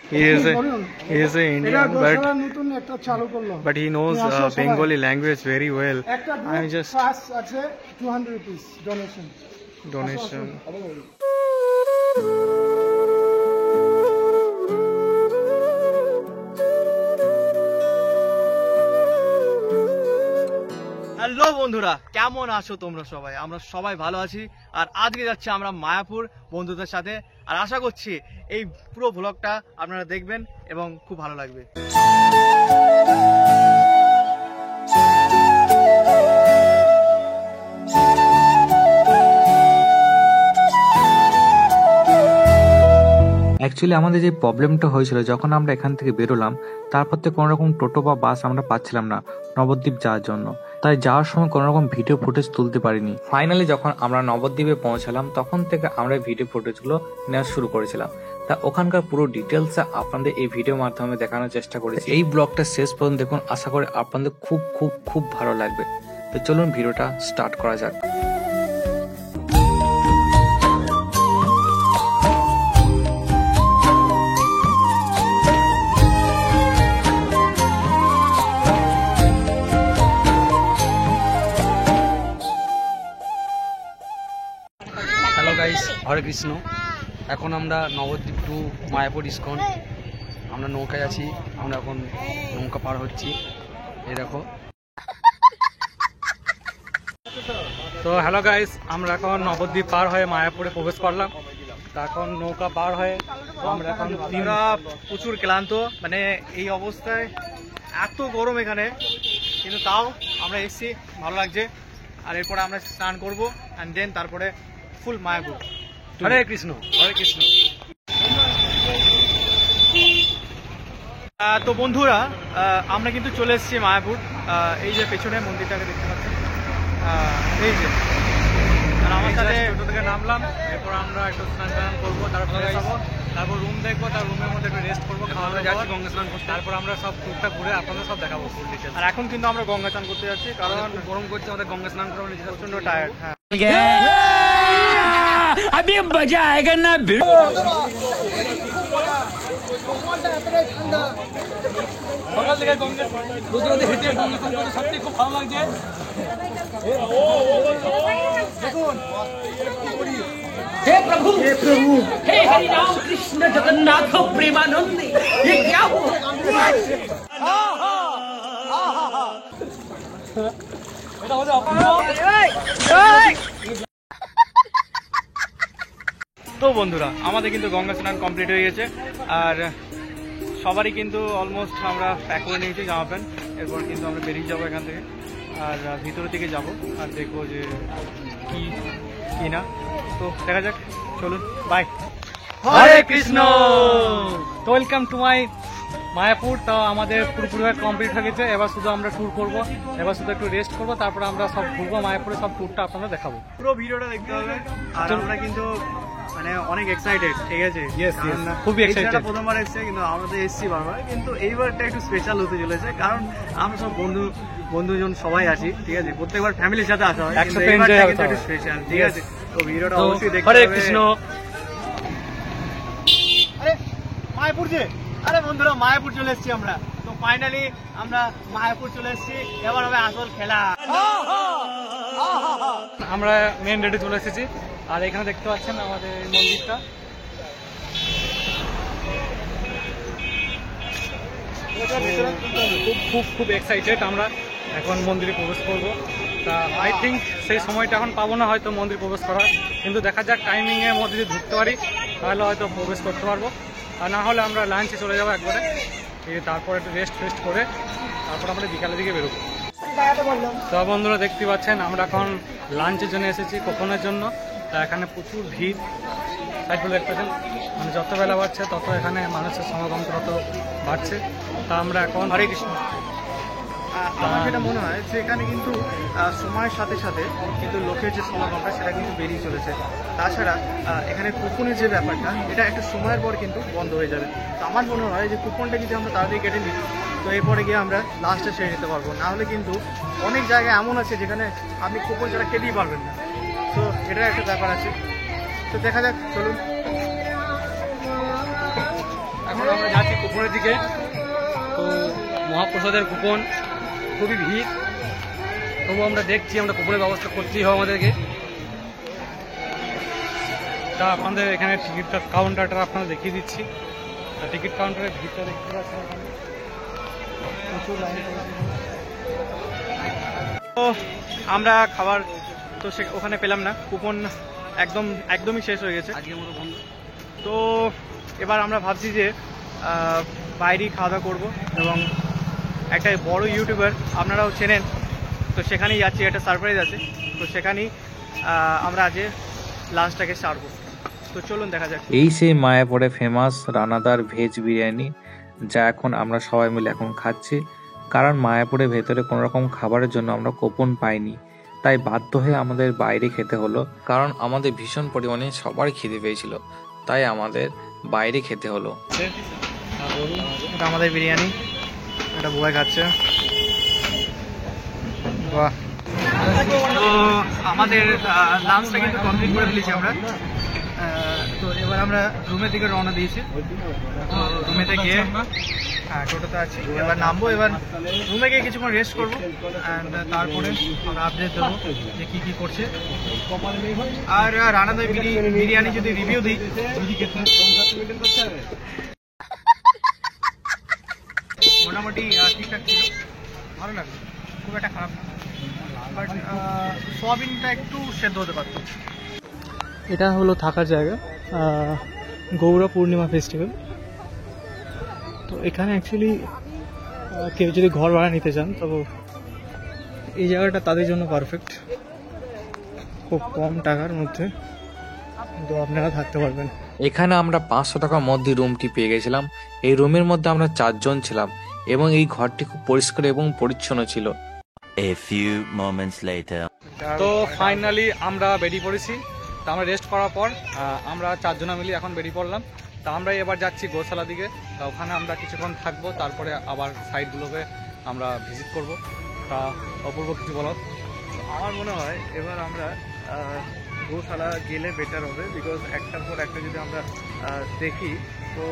he is a Indian, but he knows Bengali language very well. I just 200 rupees donation. Hello বন্ধুরা, কেমন আছো তোমরা সবাই? আমরা সবাই ভালো আছি। আর আজকে যাচ্ছি আমরা মায়াপুর বন্ধুদের সাথে। আর আশা করছি এই পুরো ব্লগটা আপনারা দেখবেন এবং খুব ভালো লাগবে। অ্যাকচুয়ালি আমাদের যে প্রবলেমটা হয়েছিল যখন আমরা এখান থেকে বেরোলাম, তারপর থেকে কোনো রকম টোটো বা বাস আমরা পাচ্ছিলাম না নবদ্বীপ যাওয়ার জন্য। তাই যাওয়ার সময় কোনো রকম ভিডিও ফুটেজ তুলতে পারিনি। ফাইনালি যখন আমরা নবদ্বীপে পৌঁছালাম তখন থেকে আমরা ভিডিও ফুটেজগুলো নেওয়া শুরু করেছিলাম। তা ওখানকার পুরো ডিটেলস আপনাদের এই ভিডিওর মাধ্যমে দেখানোর চেষ্টা করেছি। এই ব্লগটা শেষ পর্যন্ত দেখুন, আশা করি আপনাদের খুব খুব খুব ভালো লাগবে। তো চলুন ভিডিওটা স্টার্ট করা যাক। হ্যালো গাইস, হরে কৃষ্ণ। এখন আমরা নবদ্বীপ টু মায়াপুর ইস্কন আমরা নৌকায় আছি। আমরা এখন নৌকা পার হচ্ছি, এই দেখো। তো হ্যালো গাইস, আমরা এখন নবদ্বীপ পার হয়ে মায়াপুরে প্রবেশ করলাম। তা এখন নৌকা পার হয়ে আমরা এখন প্রচুর ক্লান্ত, মানে এই অবস্থায় এত গরম এখানে, কিন্তু তাও আমরা এসেছি, ভালো লাগছে। আর এরপরে আমরা স্নান করবো অ্যান্ড দেন তারপরে ফুল মায়াপুর। হরে কৃষ্ণ, হরে কৃষ্ণ। তো বন্ধুরা, আমরা কিন্তু চলে এসেছি মায়াপুর। এই যে পেছনে মন্দিরটাকে দেখতে পাচ্ছেন, এই যে। আর আমার সাথে টোটো থেকে নামলাম, এরপর আমরা একটু স্নান টান করবো, তারপর যাবো, তারপর রুম দেখবো, তার রুমের মধ্যে একটু রেস্ট করবো, খাওয়া দাওয়া যাচ্ছি গঙ্গা স্নান করতে। তারপর আমরা সব টুকটাক ঘুরে আপনাদের সব দেখাবো। আর এখন কিন্তু আমরা গঙ্গা স্নান করতে যাচ্ছি, কারণ গরম করছে, আমাদের গঙ্গা স্নান করা প্রচন্ড টায়ার্ড। হ্যাঁ, अभी मजा आएगा ना। সত্যি খুব ভালো লাগছে। हे प्रभु, हे हरि राम कृष्ण जगन्नाथ प्रेमानंद, ये क्या हुआ? তো বন্ধুরা, আমাদের কিন্তু গঙ্গা স্নান কমপ্লিট হয়ে গেছে। আর সবারই কিন্তু অলমোস্ট আমরা প্যাক করে নিয়েছি জামা প্যান্ট। এরপর কিন্তু আমরা বেরিয়ে যাবো এখান থেকে, আর ভিতরের দিকে যাব আর দেখবো যে কি না। তো দেখা যাক, চলুন, বাই। হরে কৃষ্ণ। তো ওয়েলকাম টু মাই মায়াপুর। তো আমাদের পুরোপুরি কমপ্লিট হয়ে গেছে। এবার শুধু আমরা ট্যুর করবো, এবার শুধু একটু রেস্ট করবো, তারপরে আমরা সব ঘুরবো মায়াপুরে, সব ট্যুরটা আপনাদের দেখাবো। পুরো ভিডিওটা দেখতে হবে। আর আমরা কিন্তু মানে অনেক এক্সাইটেড, ঠিক আছে? খুবই এক্সাইটেড। প্রথমবার এসেছে, কিন্তু আমরা তো এসেছি বারবার, কিন্তু এইবারটা একটু স্পেশাল হতে চলেছে, কারণ আমরা সব বন্ধুজন সবাই আছি, ঠিক আছে? প্রত্যেকবার ফ্যামিলির সাথে আসা হয়, কিন্তু এইবারটা কিন্তু একটু স্পেশাল, ঠিক আছে? তো ভিডিওটা অবশ্যই দেখতে হবে। হরে কৃষ্ণ। আরে মায়াপুর যে, আরে বন্ধুরা, মায়াপুর চলে এসেছি আমরা। তো ফাইনালি আমরা মায়াপুর চলে এসেছি, এবার হবে আসল খেলা। আমরা মেন রোডে চলে এসেছি। আর এখানে দেখতে পাচ্ছেন আমাদের মন্দিরটা। খুব এক্সাইটেড আমরা এখন মন্দিরে প্রবেশ করব। তা আই থিঙ্ক সেই সময়টা এখন পাবো না হয়তো মন্দির প্রবেশ করার, কিন্তু দেখা যাক টাইমিংয়ের মধ্যে যদি ঢুকতে পারি তাহলে হয়তো প্রবেশ করতে পারবো। আর না হলে আমরা লাঞ্চে চলে যাবো একবারে, তারপর একটু রেস্ট ফেস্ট করে তারপর আমরা বিকালের দিকে বেরোবো। তো বন্ধুরা দেখতে পাচ্ছেন আমরা এখন লাঞ্চের জন্য এসেছি, কখনের জন্য। তা এখানে প্রচুর ভিড়, সাইডগুলো দেখতে পাচ্ছেন, মানে যত বেলা বাড়ছে তত এখানে মানুষের সমাগম তত বাড়ছে। তা আমরা এখন হরে কৃষ্ণ। আমার যেটা মনে হয় যে এখানে কিন্তু সময়ের সাথে সাথে কিন্তু লোকের যে সমাগমটা সেটা কিন্তু বেরিয়ে চলেছে। তাছাড়া এখানে কুপনের যে ব্যাপারটা, এটা একটা সময়ের পর কিন্তু বন্ধ হয়ে যাবে। তো আমার মনে হয় যে কুপনটা যদি আমরা তাড়াতাড়ি কেটে নিই, তো এরপরে গিয়ে আমরা লাস্টে সেরে নিতে পারবো। না হলে কিন্তু অনেক জায়গায় এমন আছে যেখানে আপনি কুপন ছাড়া কেটেই পারবেন না। তো এটা একটা ব্যাপার আছে। তো দেখা যাক, চলুন। এখন আমরা যাচ্ছি কুপনের দিকে। তো মহাপ্রসাদের কুপন খুবই ভিড়, তবু আমরা দেখছি, আমরা কুপনের ব্যবস্থা করতেই হবে আমাদেরকে। তা আপনাদের এখানে টিকিটটা কাউন্টারটা আপনাদের দেখিয়ে দিচ্ছি। টিকিট কাউন্টারের ভিড়টা দেখতে পাচ্ছেন এখানে প্রচুর লাইন পড়েছে। তো আমরা খাবার তো ওখানে পেলাম না, কুপন একদমই শেষ হয়ে গেছে আজকের মতো বন্ধ। তো এবার আমরা ভাবছি যে বাইরেই খাওয়া দাওয়া করবো, এবং একটা বড় ইউটিউবার আপনারাও চেনেন, তো সেখানেই যাচ্ছি, একটা সারপ্রাইজ আছে, তো সেখানেই আমরা আজকে লাঞ্চটাকে সারবো। তো চলুন দেখা যাক। এই সেই মায়াপুরে ফেমাস রানাদার ভেজ বিরিয়ানি, যা এখন আমরা সবাই মিলে এখন খাচ্ছি। কারণ মায়াপুরের ভেতরে কোনো রকম খাবারের জন্য আমরা কুপন পাইনি, তাই বাধ্য হয়ে আমাদের বাইরে খেতে হলো। কারণ আমাদের ভীষণ পরিমাণে সবারই খিদে পেয়েছিল, তাই আমাদের বাইরে খেতে হলো। এটা আমাদের বিরিয়ানি, এটা বুয়া খাচ্ছে। বাহ! তো আমাদের লাঞ্চটা কিন্তু কমপ্লিট করে ফেলেছি আমরা। তো এবার আমরা রুমের দিকে রওনা দিয়েছি। তো রুমেতে গিয়ে টোটোতে আছি, এবার নামবো, এবার রুমে গিয়ে কিছুক্ষণ রেস্ট করবো, অ্যান্ড তারপরে আমরা আপডেট দেবো যে কী কী করছে। আর রানাদার বিরিয়ানি যদি রিভিউ দিই, মোটামুটি ঠিকঠাক ছিল, ভালো লাগলো, খুব একটা খারাপ না, বাট সোয়াবিনটা একটু সেদ্ধ হতে পারতো। এটা হলো থাকার জায়গা, গৌড়া পূর্ণিমা ফেস্টিভ্যাল। তো এখানে অ্যাকচুয়ালি কেউ যদি ঘর ভাড়া নিতে চান, তবে এই জায়গাটা তাদের জন্য পারফেক্ট, খুব কম টাকার মধ্যে তো আপনারা থাকতে পারবেন। এখানে আমরা 500 টাকার মধ্যে রুমটি পেয়ে গেছিলাম। এই রুমের মধ্যে আমরা 4 জন ছিলাম, এবং এই ঘরটি খুব পরিষ্কার এবং পরিচ্ছন্ন ছিল। A few moments later. তো ফাইনালি আমরা বেরিয়ে পড়েছি। তা আমরা রেস্ট করার পর আমরা 4 জনা মিলে এখন বেরিয়ে পড়লাম। তা আমরা এবার যাচ্ছি গোশালা দিকে। তা ওখানে আমরা কিছুক্ষণ থাকবো, তারপরে আবার সাইডগুলোকে আমরা ভিজিট করব। তা অপূর্ব কিছু বলো। আমার মনে হয় এবার আমরা গোশালা গেলে বেটার হবে, বিকজ একটার পর একটা যদি আমরা দেখি তো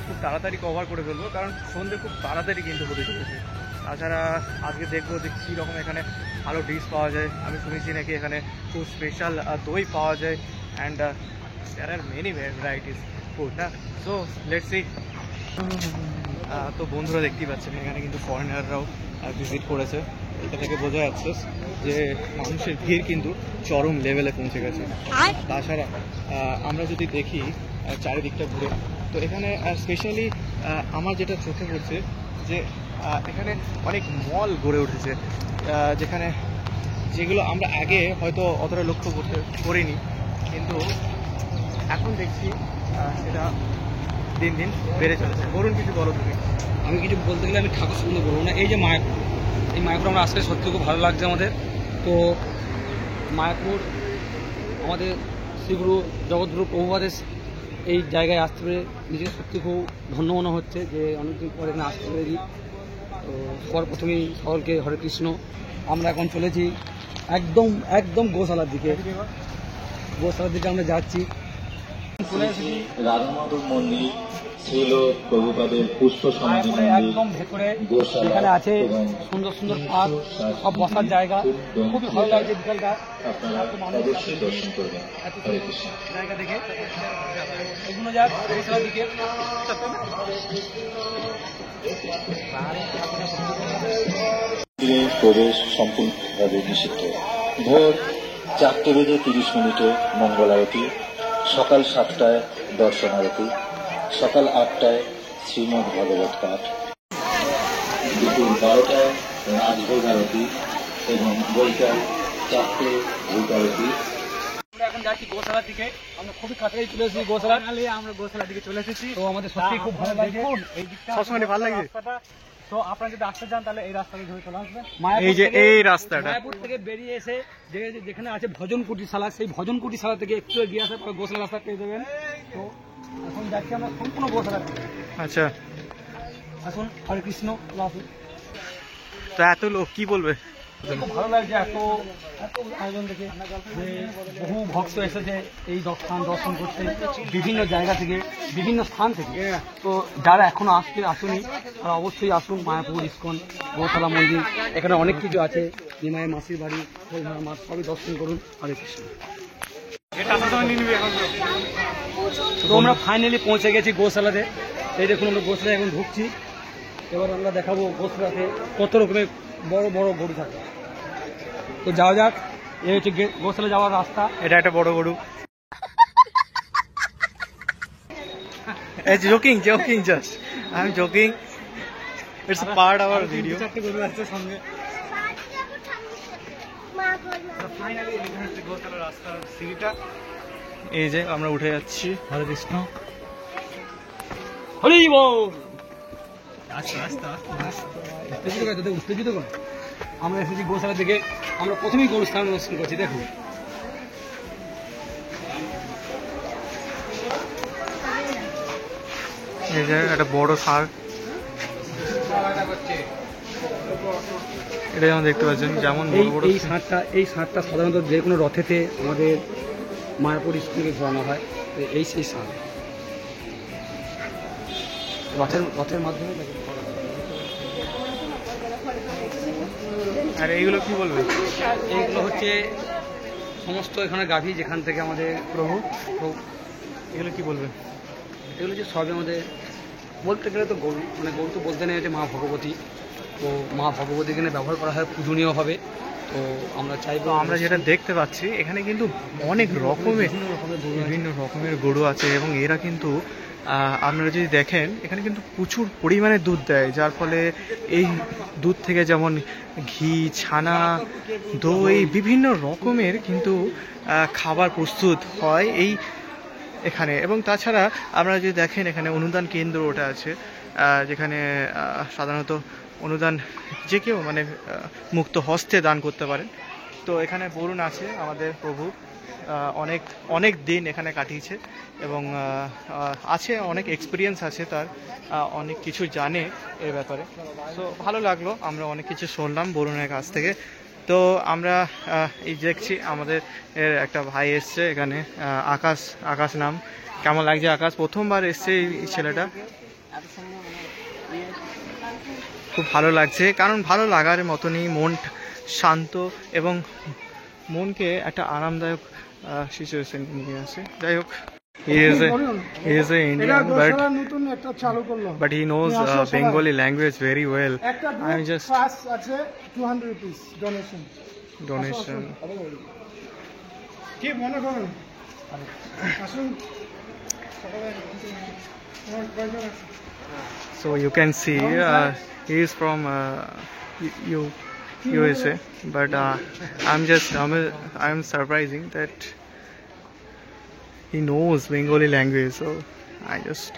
খুব তাড়াতাড়ি কভার করে ফেলবো, কারণ সন্ধ্যে খুব তাড়াতাড়ি কিন্তু হতে চলেছে। তাছাড়া আজকে দেখবো যে কী রকম এখানে ভালো ডিশ পাওয়া যায়। আমি শুনেছি নাকি এখানে খুব স্পেশাল দই পাওয়া যায়, and there are many varieties food না। So let's see. তো বন্ধুরা দেখতেই পাচ্ছেন এখানে কিন্তু ফরেনাররাও ভিজিট করেছে। এটা থেকে বোঝা যাচ্ছে যে মানুষের ভিড় কিন্তু চরম লেভেলে পৌঁছে গেছে। তাছাড়া আমরা যদি দেখি চারিদিকটা ঘুরে, তো এখানে স্পেশালি আমার যেটা চোখে পড়ছে যে এখানে অনেক মল গড়ে উঠেছে, যেগুলো আমরা আগে হয়তো অতটা লক্ষ্য করিনি, কিন্তু এখন দেখছি সেটা দিন দিন বেড়ে চলেছে। বলুন কিছু বলো তুমি। আমি কিছু বলতে গেলে আমি ঠাকুর সম্বন্ধে বলবো না। এই যে মায়াপুর, এই মায়াপুর আমরা আসলে সত্যি খুব ভালো লাগছে আমাদের। তো মায়াপুর আমাদের শ্রীগুরু জগৎগুরু প্রভুপাদের এই জায়গায় আসতে পেরে নিজেকে সত্যি খুব ধন্য মনে হচ্ছে যে অনেকদিন পর এখানে আসতে পেরেছি। তো সবার প্রথমেই সকলকে হরে কৃষ্ণ। আমরা এখন চলেছি একদম গোশালার দিকে আমরা যাচ্ছি। চলে এসেছি রাধামাধব মন্দির ছিল প্রভুপাদের পুষ্প সমাধি মন্দির, একদম ভেতরে এখানে আছে সুন্দর সুন্দর পার্ক, সব বসার জায়গা, খুবই ভালো লাগছে বিকালটা। অবশ্যই দর্শন করবেন। হরে কৃষ্ণ। জায়গা দেখে এগুলো যাক গোশালার দিকে। মন্দিরে প্রবেশ সম্পূর্ণভাবে নিষিদ্ধ। ভোর 4:30 মঙ্গল আরতি, সকাল 7টায় দর্শন আরতি, সকাল 8টায় শ্রীমদ্ ভাগবত পাঠ, দুপুর 12টায় রাজভোগ আরতি এবং বৈকাল 4টে ভোগ আরতি। আমরা এখন যাচ্ছি গোশালার দিকে। আমরা খুবই কাছাকাছি চলে এসেছি গোশালা। আমরা গোশালার দিকে চলে এসেছি। তো আমাদের সত্যি খুব ভালো লাগছে। এই দিকটা সবসময় ভালো লাগে। তো আপনারা যদি আসতে চান তাহলে এই রাস্তাটা ধরে চলে আসবেন। এই যে এই রাস্তাটা, মায়াপুর থেকে বেরিয়ে এসে যেখানে আছে ভজন কুটিশালা, সেই ভজন কুটিশালা থেকে একটু এগিয়ে আসার পরে গোশালা রাস্তা পেয়ে যাবেন। তো এখন যাচ্ছি আমরা সম্পূর্ণ গোশালা। আচ্ছা এখন হরে কৃষ্ণ। তো এত লোক কি বলবে? খুব ভালো লাগছে এত এত আয়োজন দেখে, যে বহু ভক্ত এসেছে এই স্থান দর্শন করতে বিভিন্ন জায়গা থেকে, বিভিন্ন স্থান থেকে। তো যারা এখনো আসুনি তারা অবশ্যই আসুন। মায়াপুর ইস্কন গৌশালা মন্দির, এখানে অনেক কিছু আছে, নিমায়ের মাসির বাড়ি, হরিহর মাছ, সবই দর্শন করুন। হরে কৃষ্ণ। তো আমরা ফাইনালি পৌঁছে গেছি গোশালাতে। এই দেখুন আমরা গোশালায় এখন ঢুকছি। এবার আমরা দেখাবো গোশালাতে কত রকমের বড় বড় গরু থাকে। তো যাওয়া যাক, এই হচ্ছে গোশালা যাওয়ার রাস্তা। এটা একটা বড় গরু। joking just I'm joking, it's a part of our video. চারটে গরু আছে সঙ্গে। ফাইনালি গোশালা রাস্তার সিঁড়িটা, এই যে আমরা উঠে যাচ্ছি। হরে কৃষ্ণ, হরি বল। উত্তেজিত কর। আমরা এসেছি গোশালা থেকে, আমরা প্রথমেই গরু স্থান দর্শন করছি। দেখুন এই যে একটা বড় ষাঁড়, এটা যেমন দেখতে পাচ্ছেন, যেমন বড় বড় এই ষাঁড়টা সাধারণত যে কোনো রথেতে আমাদের মায়াপুর স্কুলে ঘোরানো হয়। তো এই সেই ষাঁড় রথের মাধ্যমে তাকে ঘোরানো হয়। আর এইগুলো কি বলবে? এইগুলো হচ্ছে সমস্ত এখানে গাভী, যেখান থেকে আমাদের প্রভু, এগুলো কি বলবে? এগুলো হচ্ছে সবই আমাদের, বলতে গেলে তো গরু, মানে গরু তো বলতে নেই, হচ্ছে মা ভগবতী। তো মা ভগবতী এখানে ব্যবহার করা হয় পূজনীয়ভাবে। তো আমরা চাইবো, আমরা যেটা দেখতে পাচ্ছি এখানে কিন্তু অনেক রকমের বিভিন্ন রকমের গরু আছে, এবং এরা কিন্তু আপনারা যদি দেখেন এখানে কিন্তু প্রচুর পরিমাণে দুধ দেয়, যার ফলে এই দুধ থেকে যেমন ঘি, ছানা, দই, বিভিন্ন রকমের কিন্তু খাবার প্রস্তুত হয় এখানে। এবং তাছাড়া আপনারা যদি দেখেন এখানে অনুদান কেন্দ্র ওটা আছে, যেখানে সাধারণত অনুদান যে কেউ মানে মুক্ত হস্তে দান করতে পারেন। তো এখানে বরুণ আছে আমাদের প্রভু, অনেক দিন এখানে কাটিয়েছে, এবং আছে অনেক এক্সপিরিয়েন্স আছে তার, অনেক কিছু জানে এর ব্যাপারে। তো ভালো লাগলো, আমরা অনেক কিছু শুনলাম বরুণের কাছ থেকে। তো আমরা এই দেখছি আমাদের একটা ভাই এসছে এখানে, আকাশ নাম। কেমন লাগছে আকাশ? প্রথমবার এসছে এই ছেলেটা। খুব ভালো লাগছে, কারণ ভালো লাগার মতনই, মন শান্ত এবং মনকে একটা আরামদায়ক সিচুয়েশন নিয়ে আসে। যাই হোক, he is a Indian, but he knows Bengali language very well. I'm just আছে 200 rupees donation কি মনে করেন? আসুন। So you can see he is from USA, but I'm surprising that he knows Bengali language, so I just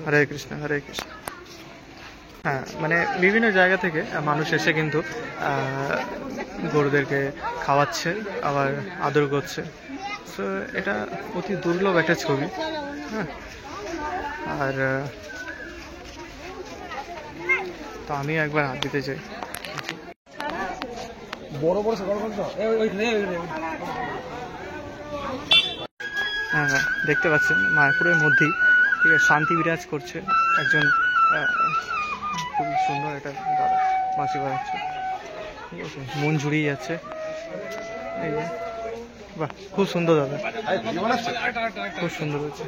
Hare Krishna, Hare Krishna. হ্যাঁ, মানে বিভিন্ন জায়গা থেকে মানুষ এসে কিন্তু গরুদেরকে খাওয়াচ্ছে, আবার আদর করছে। সো এটা অতি দুর্লভ একটা ছবি। হ্যাঁ, আর তো আমি একবার হাত দিতে চাই। বড় বড় সকাল হ্যাঁ, দেখতে পাচ্ছেন মায়াপুরের মধ্যেই ঠিক আছে, শান্তি বিরাজ করছে। একজন খুবই সুন্দর একটা দাদা বাঁশি বাজাচ্ছে, ঠিক আছে, মন জুড়িয়ে যাচ্ছে। এই যে, বাহ, খুব সুন্দর দাদা, খুব সুন্দর হচ্ছে।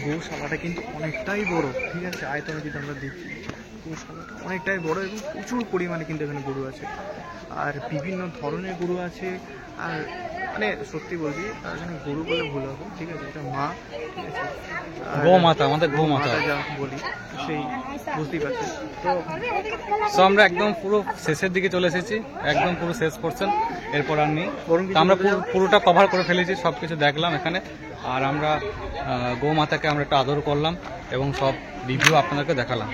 গৌশালাটা কিন্তু অনেকটাই বড়, ঠিক আছে, আয়তনে যদি আমরা দেখি গৌশালাটা অনেকটাই বড় এবং প্রচুর পরিমাণে কিন্তু এখানে গরু আছে, আর বিভিন্ন ধরনের গরু আছে। আর মানে সত্যি বলছি এখানে গরু বলে ভুল হবে, ঠিক আছে, এটা মা, ঠিক আছে, আর গোমাতা, আমাদের গোমাতা। যা বলি সেই বুঝতেই পারছেন। তো আমরা একদম পুরো শেষের দিকে চলে এসেছি, একদম পুরো শেষ করছেন, এরপর আর নেই। বরং কিছু তো আমরা বলতে চাও? পুরোটা কভার করে ফেলেছি, সব কিছু দেখলাম এখানে। আর আমরা গোমাতাকে আমরা একটু আদর করলাম এবং সব রিভিউ আপনাদেরকে দেখালাম।